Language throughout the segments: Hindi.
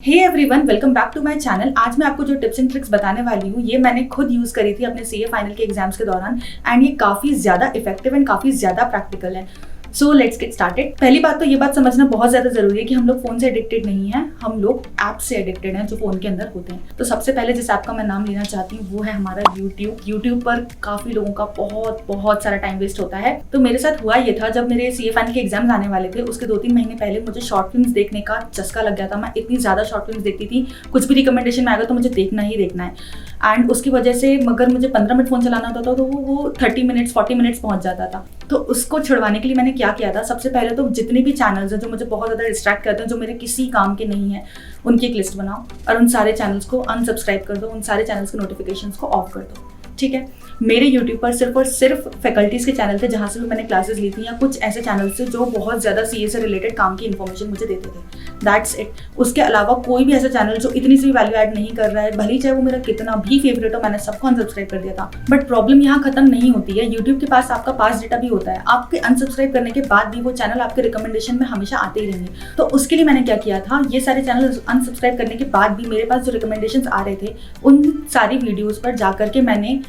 Hey everyone, welcome back to my channel. आज मैं आपको जो टिप्स एंड ट्रिक्स बताने वाली हूँ ये मैंने खुद यूज़ करी थी अपने सीए फाइनल के एग्जाम्स के दौरान एंड ये काफ़ी ज़्यादा इफेक्टिव एंड काफ़ी ज़्यादा प्रैक्टिकल है। So let's get started. पहली बात तो ये बात समझना बहुत ज़्यादा ज़रूरी है कि हम लोग फ़ोन से एडिक्टेड नहीं हैं, हम लोग ऐप से एडिक्टेड हैं जो फ़ोन के अंदर होते हैं। तो सबसे पहले जिस ऐप का मैं नाम लेना चाहती हूँ वो है हमारा यूट्यूब पर काफ़ी लोगों का बहुत सारा टाइम वेस्ट होता है। तो मेरे साथ हुआ ये था, जब मेरे सीए फाइनल के एग्जाम्स आने वाले थे उसके 2-3 महीने पहले मुझे शॉर्ट फिल्म्स देखने का चस्का लग गया था। मैं इतनी ज़्यादा शॉर्ट फिल्म्स देखती थी, कुछ भी रिकमेंडेशन में आएगा तो मुझे देखना ही देखना है। एंड उसकी वजह से अगर मुझे 15 मिनट फ़ोन चलाना होता था तो वो 30 मिनट्स 40 मिनट्स पहुंच जाता था। तो उसको छुड़वाने के लिए मैंने क्या किया था, सबसे पहले तो जितने भी चैनल्स हैं जो मुझे बहुत ज़्यादा डिस्ट्रैक्ट करते हैं, जो मेरे किसी काम के नहीं है, उनकी एक लिस्ट बनाओ और उन सारे चैनल्स को अनसब्सक्राइब कर दो, उन सारे चैनल्स के नोटिफिकेशंस को ऑफ कर दो। ठीक है। मेरे यूट्यूब पर सिर्फ और सिर्फ फैकल्टीज़ के चैनल थे जहाँ से भी मैंने क्लासेस ली थी, या कुछ ऐसे चैनल्स थे जो बहुत ज़्यादा सीए से रिलेटेड काम की इन्फॉर्मेशन मुझे देते थे। That's it. उसके अलावा कोई भी ऐसा चैनल जो इतनी सी वैल्यू ऐड नहीं कर रहा है, भले चाहे वो मेरा कितना भी फेवरेट हो, मैंने सबको अनसब्सक्राइब कर दिया था। बट प्रॉब्लम यहाँ खत्म नहीं होती है। यूट्यूब के पास आपका पास डेटा भी होता है, आपके अनसब्सक्राइब करने के बाद भी वो चैनल आपके रिकमेंडेशन में हमेशा आते ही रहेंगे। तो उसके लिए मैंने क्या किया था, ये सारे चैनल अनसब्सक्राइब करने के बाद भी मेरे पास जो रिकमेंडेशन आ रहे थे उन सारी वीडियोज़ पर जा करके मैंने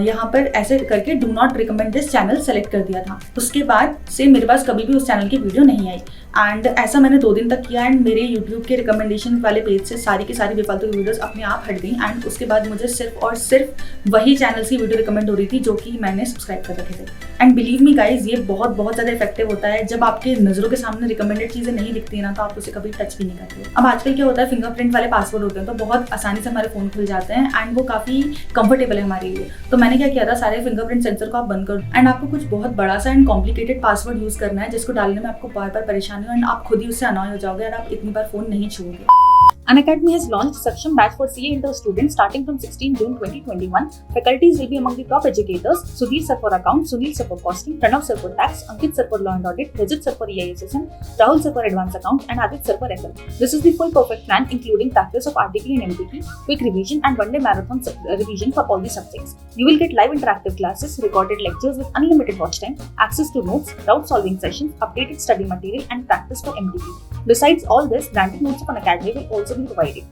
यहाँ पर ऐसे करके do not recommend this channel select कर दिया था। उसके बाद से मेरे पास कभी भी उस चैनल की वीडियो नहीं आई एंड ऐसा मैंने 2 दिन तक किया एंड मेरे यूट्यूब के रिकमेंडेशन वाले पेज से सारी की सारी बेफालतू की वीडियोस अपने आप हट गई एंड उसके बाद मुझे सिर्फ और सिर्फ वही चैनल्स की वीडियो रिकमेंड हो रही थी जो कि मैंने सब्सक्राइब कर रखे थे। एंड बिलीव मी गाइज, ये बहुत ज़्यादा इफेक्टिव होता है। जब आपके नज़रों के सामने रिकमेंडेड चीज़ें नहीं दिखती है ना, तो आप उसे कभी टच भी नहीं करते। अब आजकल क्या होता है, फिंगरप्रिंट वाले पासवर्ड होते हैं तो बहुत आसानी से हमारे फ़ोन खुल जाते हैं एंड वो काफ़ी कंफर्टेबल है हमारे लिए। तो मैंने क्या किया था, सारे फिंगरप्रिंट सेंसर को आप बंद कर एंड आपको कुछ बहुत बड़ा सा एंड कॉम्प्लिकेटेड पासवर्ड यूज़ करना है जिसको डालने में आपको बार परेशानी हो एंड आप खुद ही उससे अनॉय हो जाओगे और आप इतनी बार फ़ोन नहीं छूओगे। Unacademy has launched Saksham batch for CA Inter students starting from 16 June 2021. Faculties will be among the top educators: Sudhir sir for accounts, Sunil sir for costing, Pranav sir for tax, Ankit sir for law and audit, Rajat sir for EISSM, Rahul sir for advanced accounts, and Adit sir for FM. This is the full perfect plan, including practice of RTP and MTP, quick revision, and one-day marathon revision for all the subjects. You will get live interactive classes, recorded lectures with unlimited watch time, access to notes, doubt-solving sessions, updated study material, and practice for MTP. Besides all this, branded notes of Unacademy will also be provided.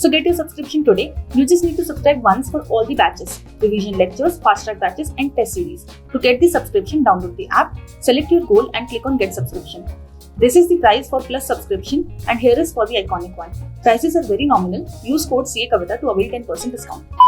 So get your subscription today. You just need to subscribe once for all the batches, revision lectures, fast track batches, and test series. To get the subscription, download the app, select your goal, and click on get subscription. This is the price for plus subscription, and here is for the iconic one. Prices are very nominal. Use code CAKavita to avail 10% discount.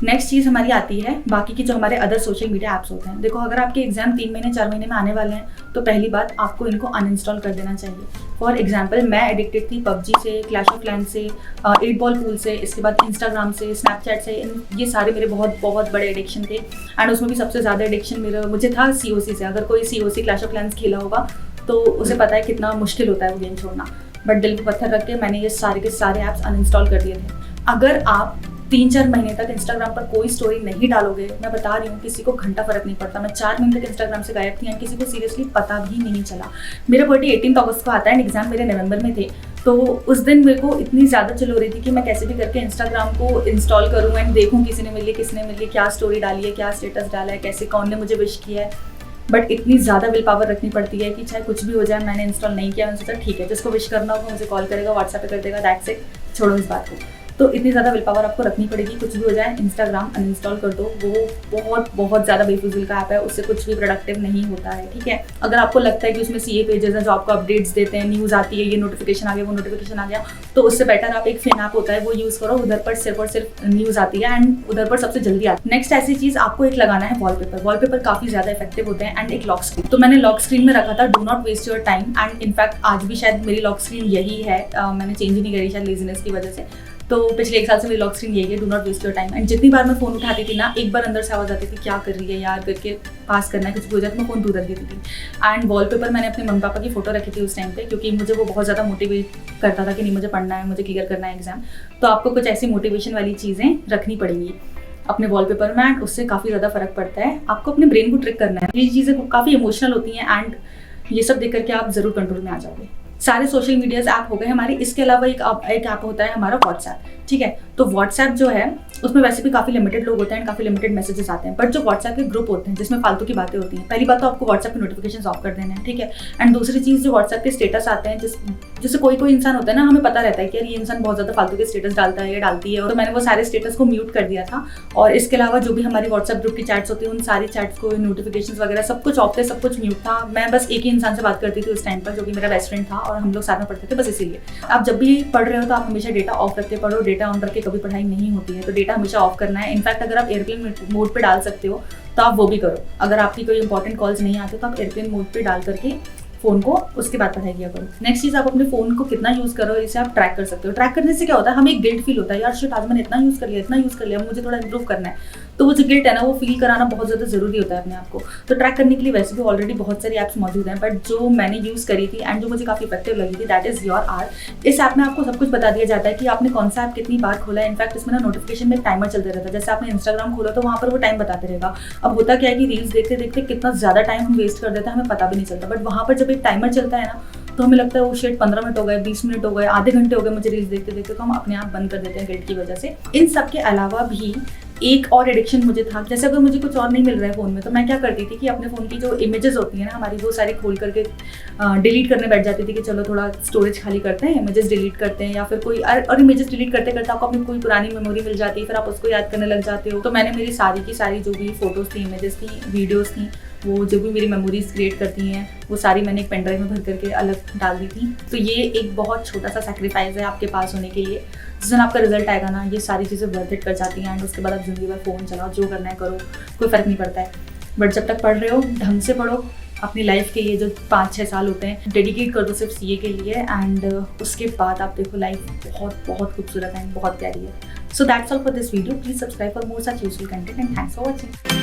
Next चीज़ हमारी आती है बाकी की जो हमारे अदर सोशल मीडिया ऐप्स होते हैं। देखो, अगर आपके एग्जाम 3 महीने 4 महीने में आने वाले हैं तो पहली बात आपको इनको अनइंस्टॉल कर देना चाहिए। फॉर एग्जाम्पल, मैं एडिक्टेड थी पबजी से, क्लैश ऑफ क्लैंस से, 8 बॉल पूल से, इसके बाद इंस्टाग्राम से, स्नैपचैट से। ये सारे मेरे बहुत बड़े एडिक्शन थे एंड उसमें भी सबसे ज़्यादा एडिक्शन मुझे था COC से। अगर कोई COC क्लैश ऑफ क्लैंस खेला होगा तो उसे पता है कितना मुश्किल होता है वो गेम छोड़ना। बट दिल पर पत्थर रख के मैंने ये सारे के सारे ऐप्स अनइंस्टॉल कर दिए थे। अगर आप 3-4 महीने तक इंस्टाग्राम पर कोई स्टोरी नहीं डालोगे, मैं बता रही हूँ किसी को घंटा फर्क नहीं पड़ता। मैं 4 महीने तक इंस्टाग्राम से गायब थी एंड किसी को सीरियसली पता भी नहीं चला। मेरा बर्थडे 18 अगस्त को आता है एंड एग्जाम मेरे नवंबर में थे। तो उस दिन मेरे को इतनी ज़्यादा चिल हो रही थी कि मैं कैसे भी करके इंस्टाग्राम को इंस्टॉल करूँ एंड देखूँ किसी ने मिली क्या स्टोरी डाली है, क्या स्टेटस डाला है, कैसे कौन ने मुझे विश किया है। बट इतनी ज़्यादा विल पावर रखनी पड़ती है कि चाहे कुछ भी हो जाए, मैंने इंस्टॉल नहीं किया। मैंने सोचा ठीक है, जिसको विश करना होगा मुझे कॉल करेगा, व्हाट्सएप पे कर देगा, दैट्स इट, छोड़ो इस बात को। तो इतनी ज़्यादा विल पावर आपको रखनी पड़ेगी। कुछ भी हो जाए, इंस्टाग्राम अनइंस्टॉल कर दो। वो बहुत ज़्यादा बेफिजूल का ऐप है, उससे कुछ भी प्रोडक्टिव नहीं होता है। ठीक है। अगर आपको लगता है कि उसमें CA पेजेस हैं जो आपको अपडेट्स देते हैं, न्यूज़ आती है, ये नोटिफिकेशन आ गया, वो नोटिफिकेशन आ गया, तो उससे बेटर आप एक फिन ऐप होता है वो यूज़ करो। उधर पर सिर्फ और सिर्फ न्यूज़ आती है एंड उधर पर सबसे जल्दी आती है। नेक्स्ट ऐसी चीज़ आपको एक लगाना है वॉलपेपर काफ़ी ज़्यादा इफेक्टिव होते हैं एंड एक लॉक स्क्रीन। तो मैंने लॉक स्क्रीन में रखा था do not waste your time and in fact आज भी शायद मेरी लॉक स्क्रीन यही है। मैंने चेंज ही नहीं करी शायद लेजीनेस की वजह से। तो पिछले 1 साल से मेरी लॉक स्क्रीन यही है, do not waste your time. And जितनी बार मैं फ़ोन उठाती थी ना, एक बार अंदर से आवाज़ आती थी क्या कर रही है यार, करके पास करना है, कुछ भी हो जाए तो मैं फ़ोन दूर रख देती थी। एंड वॉलपेपर मैंने अपने मम्मी पापा की फ़ोटो रखी थी उस टाइम पे, क्योंकि मुझे वो बहुत ज़्यादा मोटिवेट करता था कि नहीं मुझे पढ़ना है, मुझे क्लियर करना है एग्जाम। तो आपको कुछ ऐसी मोटिवेशन वाली चीज़ें रखनी पड़ेंगी अपने वॉलपेपर में एंड उससे काफ़ी ज़्यादा फ़र्क पड़ता है। आपको अपने ब्रेन को ट्रिक करना है। ये चीज़ें काफ़ी इमोशनल होती हैं एंड ये सब देख करके आप ज़रूर कंट्रोल में आ जाओगे। सारे सोशल मीडियाज ऐप हो गए हमारे। इसके अलावा एक ऐप होता है हमारा व्हाट्सएप। ठीक है, तो व्हाट्सएप जो है उसमें वैसे भी काफ़ी लिमिटेड लोग होते हैं, काफ़ी लिमिटेड मैसेजेस आते हैं। बट जो व्हाट्सएप के ग्रुप होते हैं जिसमें फालतू की बातें होती हैं, पहली बात तो आपको व्हाट्सएप के नोटिफिकेशन ऑफ कर देना है। ठीक है। एंड दूसरी चीज़, जो व्हाट्सएप के स्टेटस आते हैं जैसे कोई कोई इंसान होता है ना, हमें पता रहता है कि यार ये इंसान बहुत ज़्यादा फालतू के स्टेटस डालता है या डालती है, और तो मैंने वो सारे स्टेटस को म्यूट कर दिया था। और इसके अलावा जो भी हमारी व्हाट्सएप ग्रुप की चैट्स होती है, उन सारी चैट्स को, नोटिफिकेशंस वगैरह सब कुछ ऑफ थे, सब कुछ म्यूट था। मैं बस एक ही इंसान से बात करती थी उस टाइम पर, जो कि मेरा बेस्ट फ्रेंड था, और हम लोग साथ में पढ़ते थे, बस इसीलिए। आप जब भी पढ़ रहे हो तो आप हमेशा डेटा ऑफ रख के पढ़ो। डेटा ऑन रख के कभी पढ़ाई नहीं होती है, तो डेटा हमेशा ऑफ करना है। इनफैक्ट अगर आप एयरप्लेन मोड पे डाल सकते हो तो आप वो भी करो। अगर आपकी कोई इंपॉर्टेंट कॉल्स नहीं आते तो आप एयरप्लेन मोड पे डाल करके फ़ोन को, उसके बाद पढ़ाई किया करो। नेक्स्ट चीज़, आप अपने फ़ोन को कितना यूज़ करो इसे आप ट्रैक कर सकते हो। ट्रैक करने से क्या होता है, हमें एक गिल्ट फील होता है, यार शिट आज मैंने इतना यूज़ कर लिया, मुझे थोड़ा इंप्रूव करना है। तो वो जो गिल्ट है ना, वो फील कराना बहुत ज़्यादा ज़रूरी होता है अपने आप को। तो ट्रैक करने के लिए वैसे भी ऑलरेडी बहुत सारी ऐप्स मौजूद हैं, बट जो मैंने यूज़ करी थी एंड जो मुझे काफ़ी इफेक्टिव लगी थी, दैट इज़ YourHour। इस ऐप में आपको सब कुछ बता दिया जाता है कि आपने कौन सा ऐप कितनी बार खोला है। इनफैक्ट इसमें ना नोटिफिकेशन में एक टाइमर चलते रहता है। जैसे आपने इंस्टाग्राम खोला तो वहाँ पर वो टाइम बताते रहेगा। अब होता क्या है कि रील्स देखते देखते कितना ज़्यादा टाइम हम वेस्ट कर देते हैं, हमें पता भी नहीं चलता। बट वहाँ पर जब एक टाइमर चलता है ना, तो हमें लगता है वो शिट 15 मिनट हो गए, 20 मिनट हो गए, आधे घंटे हो गए मुझे रील्स देखते देखते, तो हम अपने आप बंद कर देते हैं गिल्ट की वजह से। इन सब के अलावा भी एक और एडिक्शन मुझे था, जैसे अगर मुझे कुछ और नहीं मिल रहा है फ़ोन में, तो मैं क्या करती थी कि अपने फ़ोन की जो इमेजेस होती हैं ना हमारी, वो सारी खोल करके डिलीट करने बैठ जाती थी कि चलो थोड़ा स्टोरेज खाली करते हैं, इमेजेस डिलीट करते हैं, या फिर कोई और इमेजेस डिलीट करते करते आपको अपनी कोई पुरानी मेमोरी मिल जाती है, फिर आप उसको याद करने लग जाते हो। तो मैंने मेरी सारी की सारी जो भी फोटोज़ थी, इमेजेस थी, वीडियोज़ थी, वो जो भी मेरी मेमोरीज क्रिएट करती हैं, वो सारी मैंने एक पेन ड्राइव में भर करके अलग डाल दी थी। तो ये एक बहुत छोटा सा सैक्रिफाइस है आपके पास होने के लिए। जिस दिन आपका रिजल्ट आएगा ना, ये सारी चीज़ें वर्थ इट कर जाती हैं, एंड उसके बाद आप ज़िंदगी भर फ़ोन चलाओ, जो करना है करो, कोई फ़र्क नहीं पड़ता है। बट जब तक पढ़ रहे हो ढंग से पढ़ो। अपनी लाइफ के ये जो 5-6 साल होते हैं डेडिकेट कर दो सिर्फ सीए के लिए, एंड उसके बाद आप देखो लाइफ बहुत बहुत खूबसूरत है, बहुत प्यारी है। So that's all for this video. Please subscribe for more such useful content, and thanks for watching.